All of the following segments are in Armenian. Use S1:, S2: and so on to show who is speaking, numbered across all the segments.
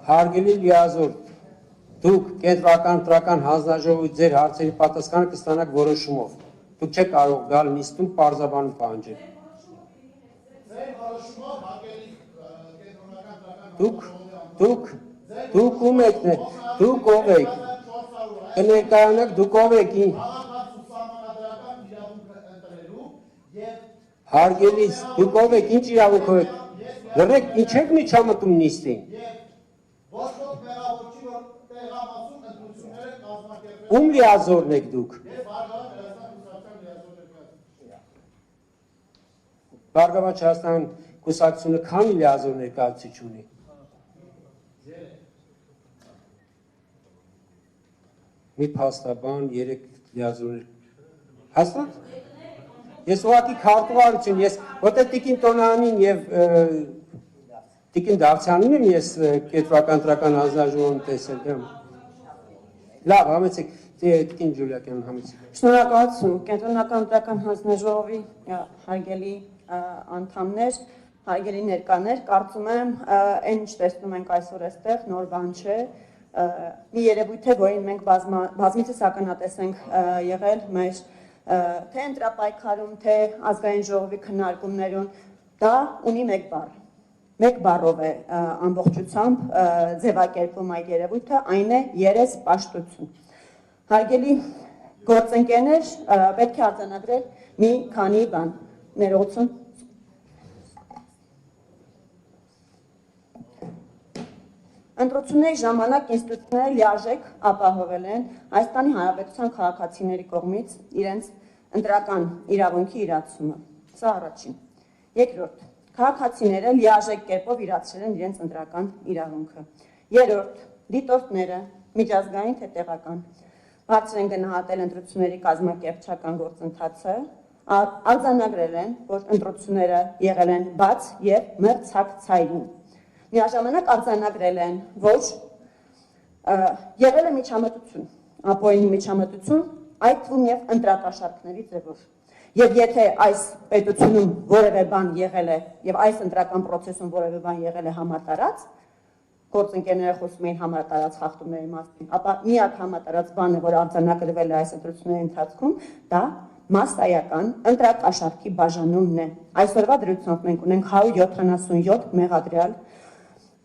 S1: Հարգելի լիազոր, դուք կենտրոնական ընտրական հանձնաժողովի ձեր հարցերի պատասխանը կստանաք որոշումով։ Դուք չեք կարող գալ նիստում պարզաբանում պահանջել։ Դուք ում եք, դուք ով եք, կներկայանաք, դուք ով եք, հարգելիս, դուք ով եք, ինչ իրավունքով եք, լրեք, ինչ եք միջամտում նիստին։ Ում լիազորն եք դուք։ Բարգավաճ Հայաստան կուսակցությունը քանի լիազոր ներկայացուցիչ ունի։ Մի փաստաբան, 3 լիազորներ։ Հաստատ։ Ես ուղղակի քարտուղարություն, ես որտեղ Տիկին Տոնյանին եւ Տիկին Դավթյանին եմ ես կենտրոնական ընտրական հանձնաժողովում տեսել դեմ։ Լավ, համեցեք, Տիկին Ջուլիակյան համեցեք։
S2: Շնորհակալություն, կենտրոնական ընտրական հանձնաժողովի հարգելի անդամներ, հարգելի ներկաներ, կարծում եմ, այն ինչ տեսնում ենք այսօր այստեղ նոր բան չէ, մի երևույթ է, որին մենք բազմիցս ականատես ենք եղել մեր թե ընտրապայքարում, թե ազգային ժողովի քննարկումներում, դա ունի մեկ բառ։ Մեկ բառով է ամբողջությամբ ձևակերպում այդ երևույթը, այն է երեսպաշտություն։ Հարգելի գործընկերներ, պետք է արձանագրել մի քանի բան։ Ներողություն։ Ընտրությունների ժամանակ ինստիտուտները լիարժեք ապահովել են Հայաստանի Հանրապետության քաղաքացիների կողմից իրենց ընտրական իրավունքի իրացումը։ Սա առաջին։ Երկրորդ, քաղաքացիները լիարժեք կերպով իրացրել են իրենց ընտրական իրավունքը։ Երրորդ, դիտորդները, միջազգային թե տեղական, բարձր են գնահատել ընտրությունների կազմակերպչական գործընթացը, արձանագրել են, որ ընտրությունները եղել են բաց եւ մրցակցային։ Միաժամանակ արձանագրել են, որ եղել է միջամտություն, ապօրինի միջամտություն, այդ թվում եւ ընտրակաշառքների ձևով։ Եվ եթե այս պետությունում որևէ բան եղել է եւ այս ընտրական process-ում որևէ բան եղել է համատարած, գործընկերները խոսում էին համատարած խախտումների մասին, ապա միակ համատարած բանը, որ արձանագրվել է այս ընտրությունների ընթացքում, դա մասսայական ընտրակաշառքի բաժանումն է։ Այսօրվա դրությամբ մենք ունենք 177 մեղադրյալ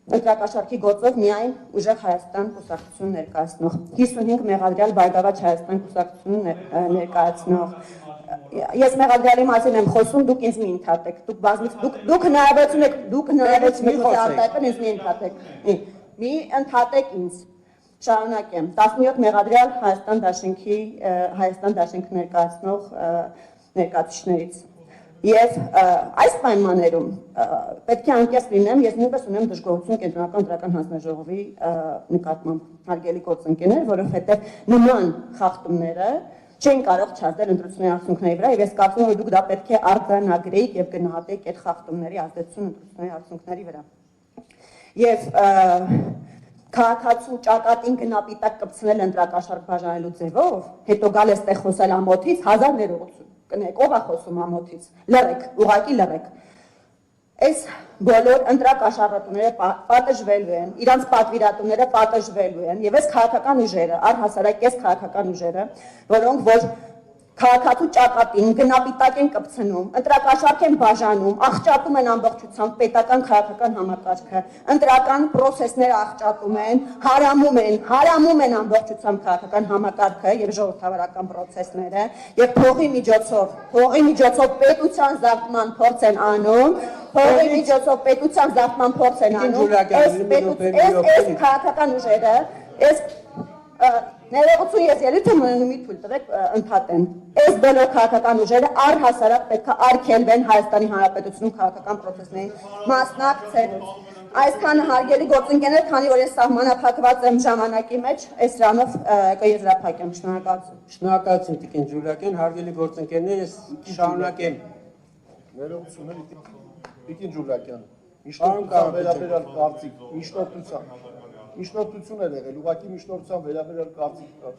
S2: ընտրակաշառքի գործով միայն ուժեղ Հայաստան կուսակցություն ներկայացնող, 55 մեղադրյալ Բարգավաճ Հայաստան կուսակցություն ներկայացնող։ Ես մեղադրյալի մասին եմ խոսում, դուք ինձ մի ընդհատեք, դուք հնարավորություն եք արտահայտել, ինձ մի ընդհատեք, մի ընդհատեք ինձ, շարունակեմ, 17 մեղադրյալ Հայաստան դաշինք ներկայացնող ներկայացուցիչներից։ Եվ այս պայմաններում պետք է անկեղծ լինեմ, ես նույնպես ունեմ դժգոհություն կենտրոնական ընտրական հանձնաժողովի նկատմամբ, հարգելի գործընկերներ, որովհետև նման խախտումները չեն կարող չազդել ընտրությունների արդյունքների վրա, եւ ես կարծում եմ, որ դուք դա պետք է արձանագրեիք եւ գնահատեիք այդ խախտումների ազդեցությունը ընտրությունների արդյունքների վրա։ Եվ քաղաքացու ճակատին գնապիտակ կպցնել ընտրակաշառք բաժանելու ձևով, հետո գալ էստեղ խոսել ամոթից, 1000 ներողություն կնեք, ով է խոսում ամոթից, լռեք, ուղղակի լռեք։ Այս բոլոր ընտրակաշառատուները պատժվելու են, իրանց պատվիրատուները պատժվելու են, եւ այս քաղաքական ուժերը, առհասարակ այս քաղաքական ուժերը, որոնք որ քաղաքացու ճակատին գնապիտակ են կպցնում, ընտրակաշառք են բաժանում, աղճատում են ամբողջությամբ պետական քաղաքական համակարգը, ընտրական process-ները աղճատում են, հարամում են ամբողջությամբ քաղաքական համակարգը եւ ժողովրդավարական process-ները եւ փողի միջոցով պետության զարգման փորձ են անում, այս քաղաքական ուժերը, ներողություն ես ելույթը մնում թույլ տվեք ընդհատեմ։ Այս բոլոր քաղաքական ուժերը առհասարակ պետք է արգելվեն Հայաստանի Հանրապետությունում քաղաքական process-ների մասնակցելուց։ Այսքանը հարգելի գործընկերներ, քանի որ ես սահմանափակված եմ ժամանակի մեջ, այս դրանով կեզրափակեմ, շնորհակալություն։
S1: Շնորհակալություն Տիկին Ջուլիակյան, հարգելի գործընկերներ, ես շարունակեմ։
S3: Ներողություն, Տիկին Ջուլիակյան, միջնորդության վերաբերյալ կարծիք, միջնորդություն էր եղել, ուղղակի միջնորդության վերաբերյալ կարծիք կար։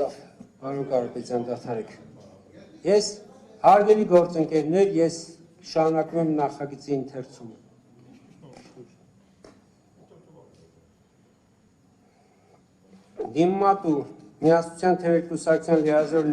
S1: Լավ, պարոն Կարապետյան, դադարեք։ Ես հարգելի գործընկերներ, ես Շարունակում եմ նախագծի ընթերցումը։ Դիմմատու միասնության թվերկուսակցության լիազոր